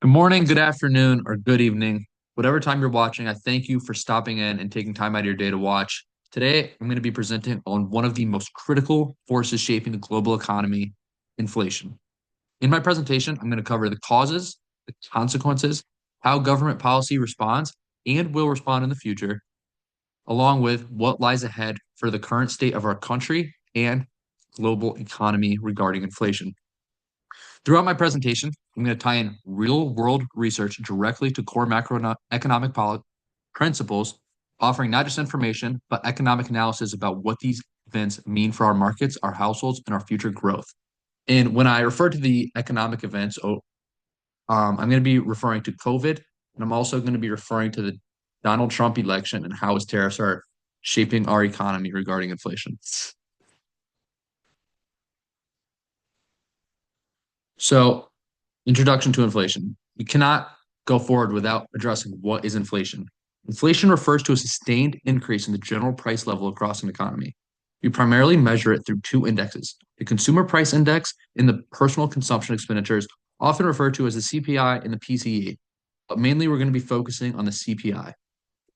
Good morning, good afternoon, or good evening. Whatever time you're watching, I thank you for stopping in and taking time out of your day to watch. Today, I'm going to be presenting on one of the most critical forces shaping the global economy, inflation. In my presentation, I'm going to cover the causes, the consequences, how government policy responds and will respond in the future, along with what lies ahead for the current state of our country and global economy regarding inflation. Throughout my presentation, I'm going to tie in real world research directly to core macroeconomic principles, offering not just information, but economic analysis about what these events mean for our markets, our households, and our future growth. And when I refer to the economic events, I'm going to be referring to COVID, and I'm also going to be referring to the Donald Trump election and how his tariffs are shaping our economy regarding inflation. So, introduction to inflation. We cannot go forward without addressing what is inflation. Inflation refers to a sustained increase in the general price level across an economy. We primarily measure it through two indexes, the Consumer Price Index and the Personal Consumption Expenditures, often referred to as the CPI and the PCE. But mainly, we're going to be focusing on the CPI.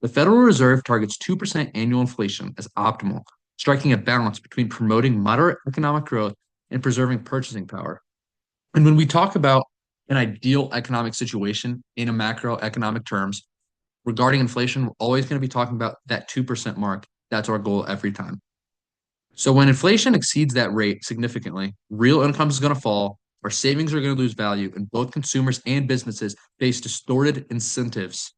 The Federal Reserve targets 2% annual inflation as optimal, striking a balance between promoting moderate economic growth and preserving purchasing power. And when we talk about an ideal economic situation in a macroeconomic terms regarding inflation, we're always going to be talking about that 2% mark. That's our goal every time. So when inflation exceeds that rate significantly, real income is going to fall, our savings are going to lose value, and both consumers and businesses face distorted incentives.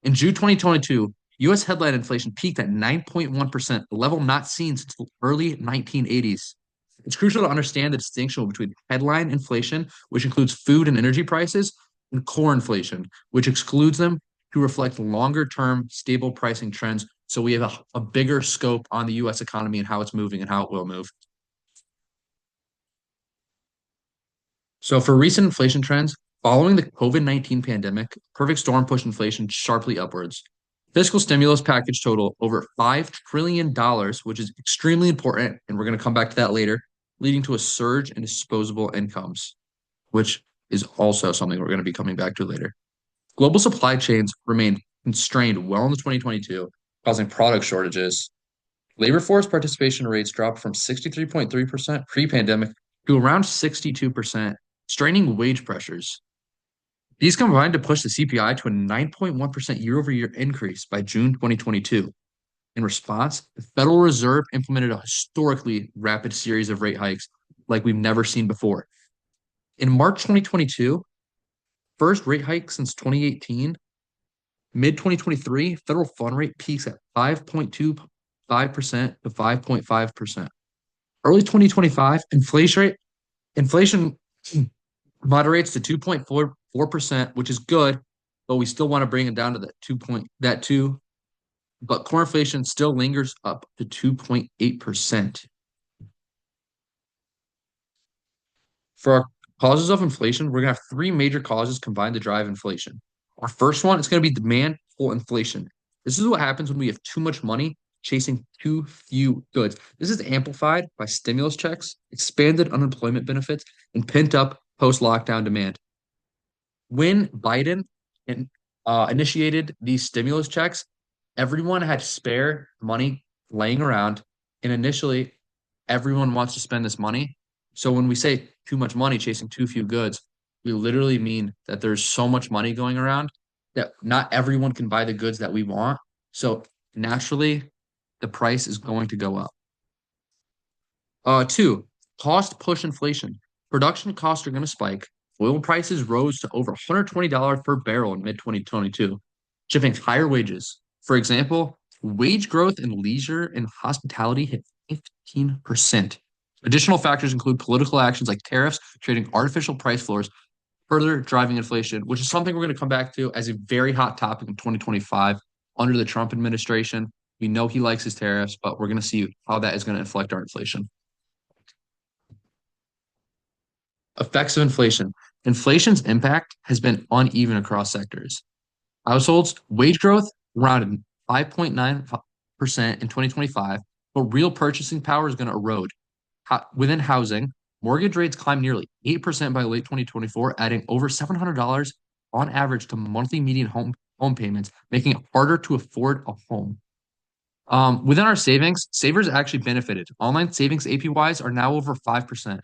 In June 2022, US headline inflation peaked at 9.1%, a level not seen since the early 1980s. It's crucial to understand the distinction between headline inflation, which includes food and energy prices, and core inflation, which excludes them to reflect longer term stable pricing trends. So we have a bigger scope on the US economy and how it's moving and how it will move. So for recent inflation trends, following the COVID-19 pandemic, perfect storm pushed inflation sharply upwards. Fiscal stimulus package total over $5 trillion, which is extremely important, and we're going to come back to that later, leading to a surge in disposable incomes, which is also something we're going to be coming back to later. Global supply chains remained constrained well into 2022, causing product shortages. Labor force participation rates dropped from 63.3% pre-pandemic to around 62%, straining wage pressures. These combined to push the CPI to a 9.1% year-over-year increase by June 2022. In response, the Federal Reserve implemented a historically rapid series of rate hikes like we've never seen before. In March 2022, first rate hike since 2018, mid 2023, federal fund rate peaks at 5.25% to 5.5%. Early 2025, inflation moderates to 2.44%, which is good, but we still want to bring it down to that 2, but core inflation still lingers up to 2.8%. For our causes of inflation, we're going to have three major causes combined to drive inflation. Our first one is going to be demand pull inflation. This is what happens when we have too much money chasing too few goods. This is amplified by stimulus checks, expanded unemployment benefits, and pent up post lockdown demand. When Biden initiated these stimulus checks, everyone had spare money laying around. And initially, everyone wants to spend this money. So when we say too much money chasing too few goods, we literally mean that there's so much money going around that not everyone can buy the goods that we want. So naturally, the price is going to go up. Two, cost push inflation. Production costs are going to spike. Oil prices rose to over $120 per barrel in mid 2022, shifting higher wages. For example, wage growth in leisure and hospitality hit 15%. Additional factors include political actions like tariffs, creating artificial price floors, further driving inflation, which is something we're going to come back to as a very hot topic in 2025 under the Trump administration. We know he likes his tariffs, but we're going to see how that is going to inflect our inflation. Effects of inflation. Inflation's impact has been uneven across sectors. Households, wage growth around 5.9% in 2025, but real purchasing power is going to erode. Within housing, mortgage rates climbed nearly 8% by late 2024, adding over $700 on average to monthly median home payments, making it harder to afford a home. Within our savings, savers actually benefited. Online savings APYs are now over 5%.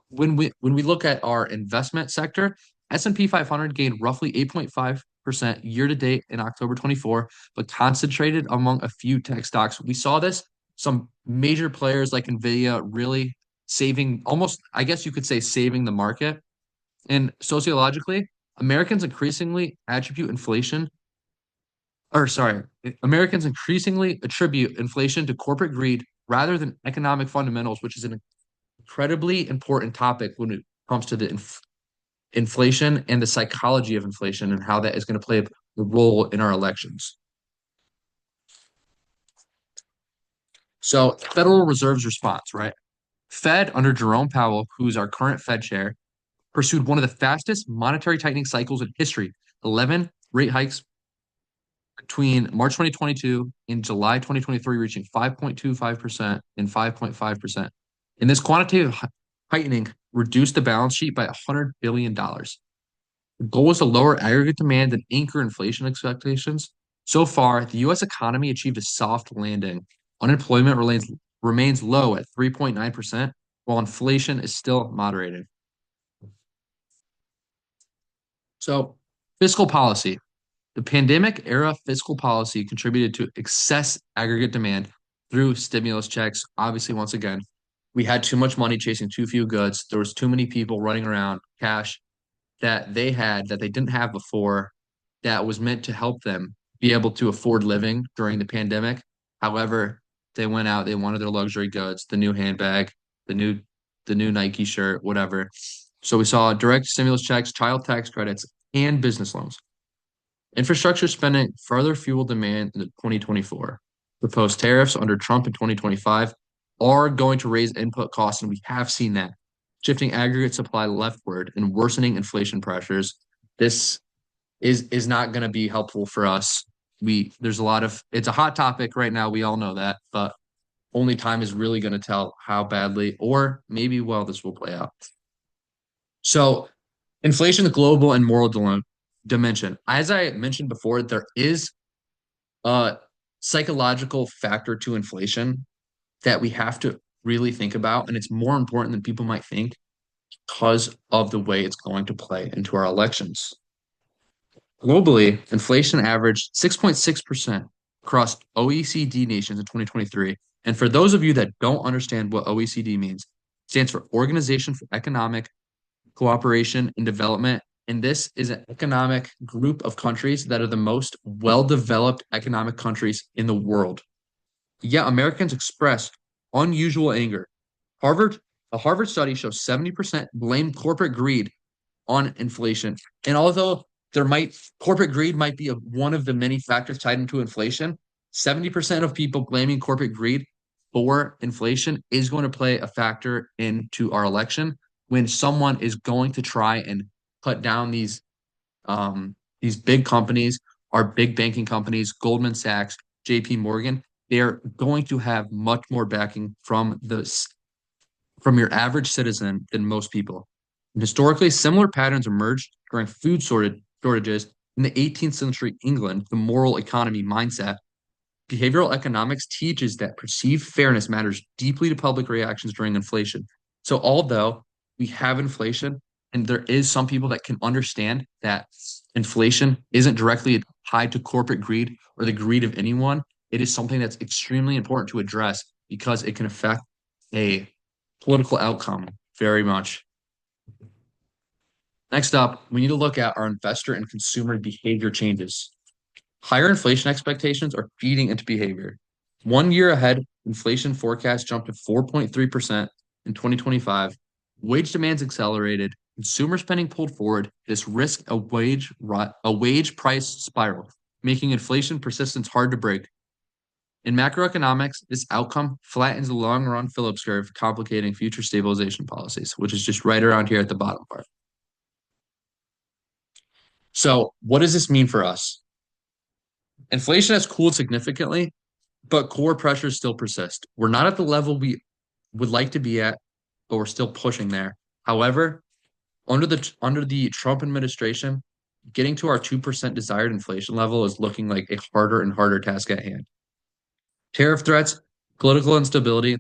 When we look at our investment sector, S&P 500 gained roughly 8.5% year to date in October 24, but concentrated among a few tech stocks. We saw this, some major players like Nvidia really saving almost, I guess you could say, saving the market. And sociologically, Americans increasingly attribute inflation, or sorry, Americans increasingly attribute inflation to corporate greed rather than economic fundamentals, which is an incredibly important topic when it comes to the inflation and the psychology of inflation and how that is going to play a role in our elections. So, Federal Reserve's response, right? Fed under Jerome Powell, who's our current Fed chair, pursued one of the fastest monetary tightening cycles in history, 11 rate hikes between March 2022 and July 2023, reaching 5.25% and 5.5%. And this quantitative tightening reduced the balance sheet by $100 billion. The goal was to lower aggregate demand and anchor inflation expectations. So far, the U.S. economy achieved a soft landing. Unemployment remains low at 3.9%, while inflation is still moderating. So, fiscal policy. The pandemic era fiscal policy contributed to excess aggregate demand through stimulus checks. Obviously, once again, we had too much money chasing too few goods. There was too many people running around cash that they had that they didn't have before that was meant to help them be able to afford living during the pandemic. However, they went out, they wanted their luxury goods, the new handbag, the new the new Nike shirt, whatever. So we saw direct stimulus checks, child tax credits, and business loans. Infrastructure spending further fueled demand in 2024. Proposed tariffs under Trump in 2025 are going to raise input costs, and we have seen that, shifting aggregate supply leftward and worsening inflation pressures. This is not going to be helpful for us. There's a lot of it's a hot topic right now. We all know that, but only time is really going to tell how badly or maybe well this will play out. So, inflation, the global and moral dimension. As I mentioned before, there is a psychological factor to inflation that we have to really think about, and it's more important than people might think because of the way it's going to play into our elections. Globally, inflation averaged 6.6% across OECD nations in 2023. And for those of you that don't understand what OECD means, it stands for Organization for Economic Cooperation and Development. And this is an economic group of countries that are the most well-developed economic countries in the world. Yet Americans express unusual anger. Harvard, a Harvard study shows 70% blame corporate greed on inflation. And although corporate greed might be one of the many factors tied into inflation, 70% of people blaming corporate greed for inflation is going to play a factor into our election when someone is going to try and cut down these big companies, our big banking companies, Goldman Sachs, JP Morgan. They're going to have much more backing from your average citizen than most people. And historically, similar patterns emerged during shortages in the 18th century England, the moral economy mindset. Behavioral economics teaches that perceived fairness matters deeply to public reactions during inflation. So, although we have inflation, and there is some people that can understand that inflation isn't directly tied to corporate greed or the greed of anyone, it is something that's extremely important to address because it can affect a political outcome very much. Next up, we need to look at our investor and consumer behavior changes. Higher inflation expectations are feeding into behavior. 1 year ahead, inflation forecast jumped to 4.3% in 2025. Wage demands accelerated. Consumer spending pulled forward. This risked a wage price spiral, making inflation persistence hard to break. In macroeconomics, this outcome flattens the long run Phillips curve, complicating future stabilization policies, which is just right around here at the bottom part. So, what does this mean for us? Inflation has cooled significantly, but core pressures still persist. We're not at the level we would like to be at, but we're still pushing there. However, Under the Trump administration, getting to our 2% desired inflation level is looking like a harder and harder task at hand. Tariff threats, political instability,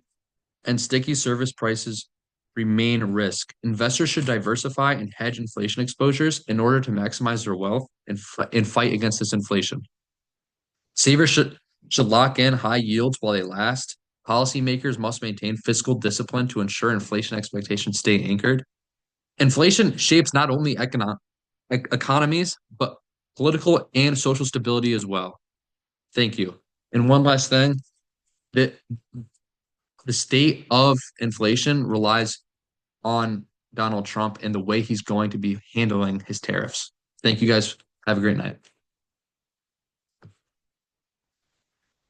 and sticky service prices remain a risk. Investors should diversify and hedge inflation exposures in order to maximize their wealth and fight against this inflation. Savers should lock in high yields while they last. Policymakers must maintain fiscal discipline to ensure inflation expectations stay anchored. Inflation shapes not only economies, but political and social stability as well. Thank you. And one last thing, that the state of inflation relies on Donald Trump and the way he's going to be handling his tariffs. Thank you guys. Have a great night.